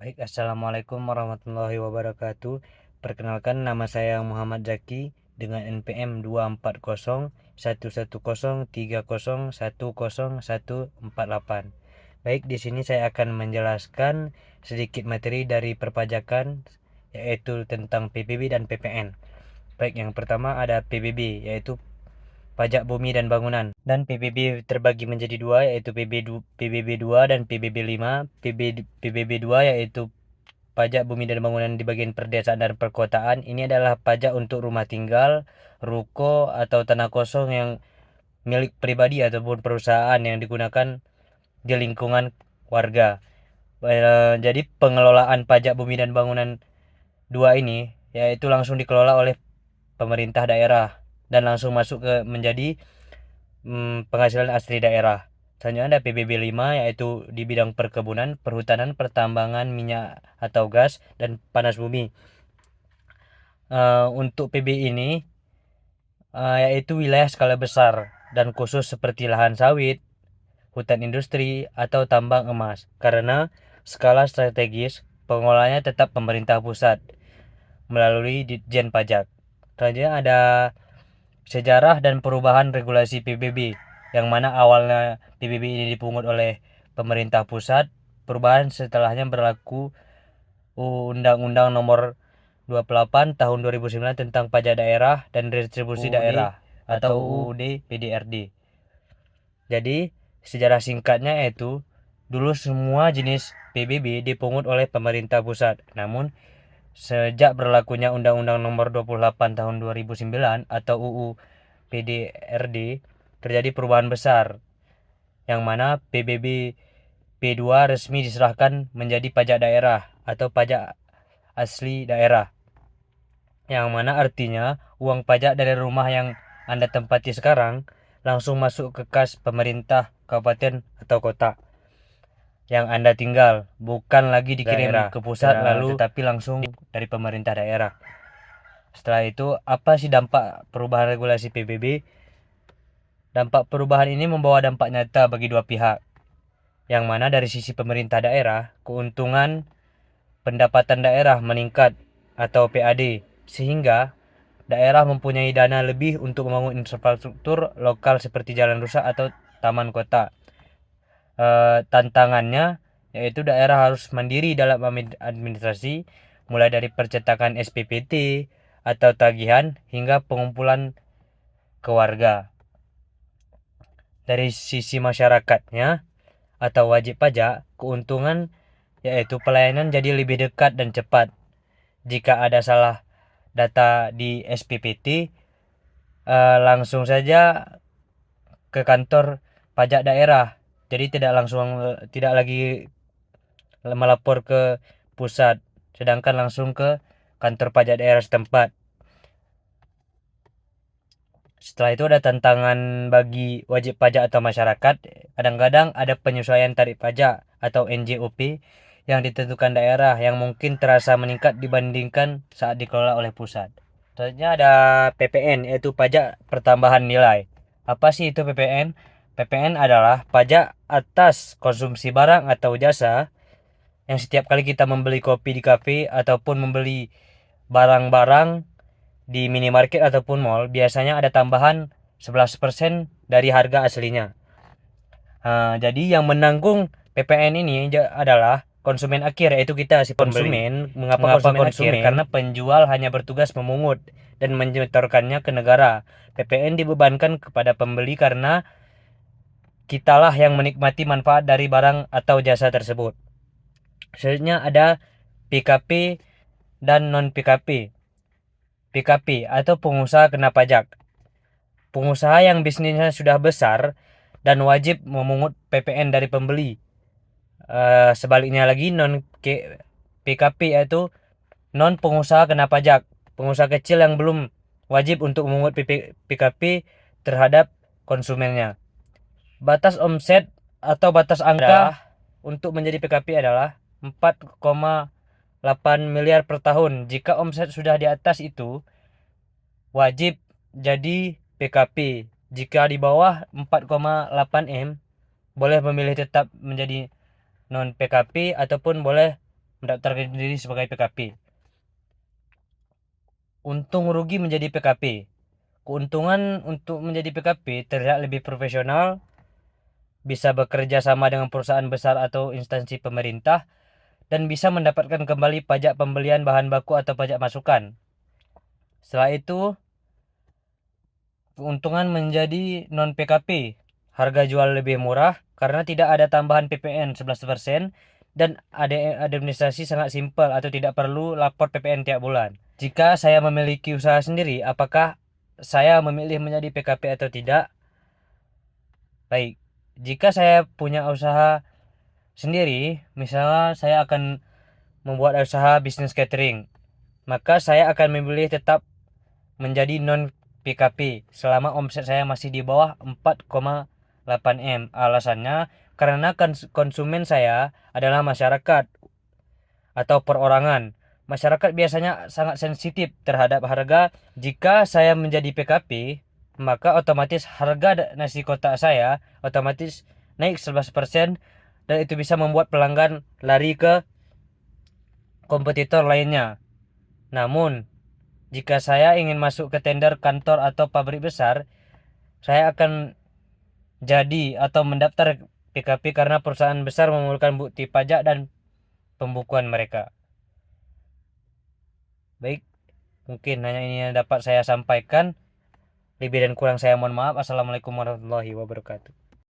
Baik, Assalamualaikum warahmatullahi wabarakatuh. Perkenalkan, nama saya Muhammad Zaki dengan NPM 2401030301148. Baik, di sini saya akan menjelaskan sedikit materi dari perpajakan, yaitu tentang PBB dan PPN. Baik, yang pertama ada PBB, yaitu pajak bumi dan bangunan, dan PBB terbagi menjadi dua, yaitu PBB 2 dan PBB 5. PBB 2 yaitu pajak bumi dan bangunan di bagian perdesaan dan perkotaan. Ini adalah pajak untuk rumah tinggal, ruko, atau tanah kosong yang milik pribadi ataupun perusahaan yang digunakan di lingkungan warga. Jadi pengelolaan pajak bumi dan bangunan dua ini yaitu langsung dikelola oleh pemerintah daerah dan langsung masuk ke menjadi penghasilan asli daerah. Selanjutnya ada PBB 5, yaitu di bidang perkebunan, perhutanan, pertambangan, minyak atau gas, dan panas bumi. Untuk PB ini yaitu wilayah skala besar dan khusus seperti lahan sawit, hutan industri, atau tambang emas. Karena skala strategis, pengelolanya tetap pemerintah pusat melalui Ditjen Pajak. Selanjutnya ada sejarah dan perubahan regulasi PBB, yang mana awalnya PBB ini dipungut oleh pemerintah pusat. Perubahan setelahnya berlaku Undang-Undang Nomor 28 Tahun 2009 tentang Pajak Daerah dan Distribusi Daerah atau UUD PDRD. Jadi, sejarah singkatnya yaitu dulu semua jenis PBB dipungut oleh pemerintah pusat. Namun, sejak berlakunya Undang-Undang Nomor 28 Tahun 2009 atau UU PDRD, terjadi perubahan besar, yang mana PBB P2 resmi diserahkan menjadi pajak daerah atau pajak asli daerah, yang mana artinya uang pajak dari rumah yang Anda tempati sekarang langsung masuk ke kas pemerintah kabupaten atau kota yang Anda tinggal, bukan lagi dikirim ke pusat tetapi langsung dari pemerintah daerah. Setelah itu, apa sih dampak perubahan regulasi PBB? Dampak perubahan ini membawa dampak nyata bagi dua pihak, yang mana dari sisi pemerintah daerah, keuntungan pendapatan daerah meningkat atau PAD, sehingga daerah mempunyai dana lebih untuk membangun infrastruktur lokal seperti jalan rusak atau taman kota. Tantangannya yaitu daerah harus mandiri dalam administrasi, mulai dari percetakan SPPT atau tagihan hingga pengumpulan ke warga. Dari sisi masyarakatnya atau wajib pajak, keuntungan yaitu pelayanan jadi lebih dekat dan cepat. Jika ada salah data di SPPT, langsung saja ke kantor pajak daerah. Jadi tidak lagi melapor ke pusat, sedangkan langsung ke kantor pajak daerah setempat. Setelah itu ada tantangan bagi wajib pajak atau masyarakat. Kadang-kadang ada penyesuaian tarif pajak atau NJOP yang ditentukan daerah yang mungkin terasa meningkat dibandingkan saat dikelola oleh pusat. Selanjutnya ada PPN, yaitu pajak pertambahan nilai. Apa sih itu PPN? PPN adalah pajak atas konsumsi barang atau jasa yang setiap kali kita membeli kopi di kafe ataupun membeli barang-barang di minimarket ataupun mall, biasanya ada tambahan 11% dari harga aslinya. Jadi yang menanggung PPN ini adalah konsumen akhir, yaitu kita si konsumen. Mengapa konsumen akhir? Karena penjual hanya bertugas memungut dan menyetorkannya ke negara. PPN dibebankan kepada pembeli karena kitalah yang menikmati manfaat dari barang atau jasa tersebut. Selanjutnya ada PKP dan non PKP. PKP atau pengusaha kena pajak. Pengusaha yang bisnisnya sudah besar dan wajib memungut PPN dari pembeli. Sebaliknya lagi, non PKP yaitu non pengusaha kena pajak. Pengusaha kecil yang belum wajib untuk memungut PKP terhadap konsumennya. Batas omset atau batas angka untuk menjadi PKP adalah 4,8 miliar per tahun. Jika omset sudah di atas itu, wajib jadi PKP. Jika di bawah 4,8 M, boleh memilih tetap menjadi non PKP ataupun boleh mendaftarkan diri sebagai PKP. Untung rugi menjadi PKP. Keuntungan untuk menjadi PKP terlihat lebih profesional, bisa bekerja sama dengan perusahaan besar atau instansi pemerintah, dan bisa mendapatkan kembali pajak pembelian bahan baku atau pajak masukan. Setelah itu, keuntungan menjadi non-PKP. Harga jual lebih murah karena tidak ada tambahan PPN 11% dan administrasi sangat simpel atau tidak perlu lapor PPN tiap bulan. Jika saya memiliki usaha sendiri, apakah saya memilih menjadi PKP atau tidak? Baik, jika saya punya usaha sendiri, misalnya saya akan membuat usaha bisnis catering, maka saya akan memilih tetap menjadi non PKP selama omset saya masih di bawah 4,8 M. Alasannya karena konsumen saya adalah masyarakat atau perorangan. Masyarakat biasanya sangat sensitif terhadap harga. Jika saya menjadi PKP, maka otomatis harga nasi kotak saya otomatis naik 11% dan itu bisa membuat pelanggan lari ke kompetitor lainnya. Namun, jika saya ingin masuk ke tender kantor atau pabrik besar, saya akan jadi atau mendaftar PKP karena perusahaan besar memerlukan bukti pajak dan pembukuan mereka. Baik, mungkin hanya ini yang dapat saya sampaikan. Lebih dan kurang saya mohon maaf. Assalamualaikum warahmatullahi wabarakatuh.